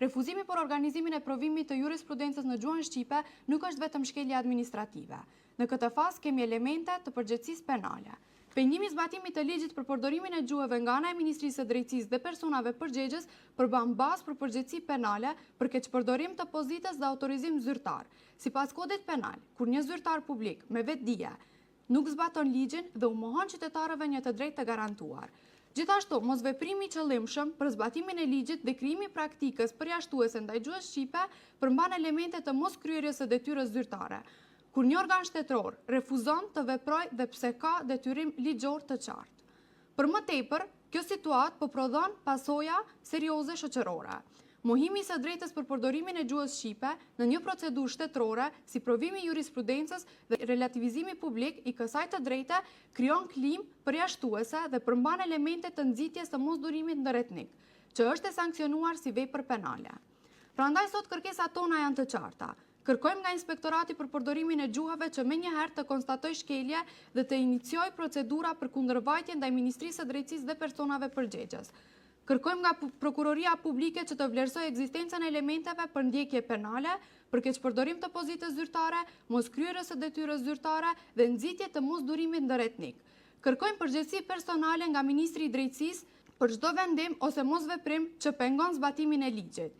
Refuzimi për organizimin e provimit të jurisprudencës në gjuhën shqipe nuk është vetëm shkelje administrative. Në këtë fazë kemi elemente të përgjegjësisë penale. Pengimi i zbatimit të ligjit për përdorimin e gjuhëve nga ana e Ministrisë së Drejtësisë dhe personave përgjegjës përban bazë për përgjegjësi penale për keqpërdorim të pozitës dhe autorizim zyrtar. Sipas kodit penal, kur një zyrtar publik me vetdije nuk zbaton ligjin dhe u mohon qytetarëve një të drejtë të garantuar. Gjithashtu, mosveprimi i qëllimshëm për zbatimin e ligjit dhe krijimi i praktikës përjashtuese ndaj gjuhës shqipe përmban elemente të moskryerjes së detyrës zyrtare, kur një organ shtetëror refuzon të veprojë dhe pse ka detyrim ligjor të qartë. Për më tepër, kjo situatë po prodhon pasoja serioze shoqërore. Mohimi i së drejtës për përdorimin e gjuhës shqipe në një procedurë shtetërore, si provimi i jurisprudencës dhe relativizimi publik i kësaj të drejte, krijon klimë përjashtuese dhe përmban elemente të nxitjes së mosdurimit ndëretnik, që është e sankcionuar si vepër penale. Prandaj sot kërkesat tona janë të qarta. Kërkojmë nga Inspektorati për përdorimin e gjuhave që menjëherë të konstatoj shkelje dhe të iniciojë procedura për kundërvajtje ndaj Ministrisë së Drejtësisë dhe personave përgjegjës. Kërkojmë nga Prokuroria Publike që të vlerësojë ekzistencën e elementeve për ndjekje penale, për keqpërdorim të pozitës zyrtare, moskryerjes së detyrës zyrtare dhe nxitje të mosdurimit ndëretnik. Kërkojmë përgjegjësi personale nga Ministri i Drejtësisë për çdo vendim ose mosveprim që pengon zbatimin e ligjit.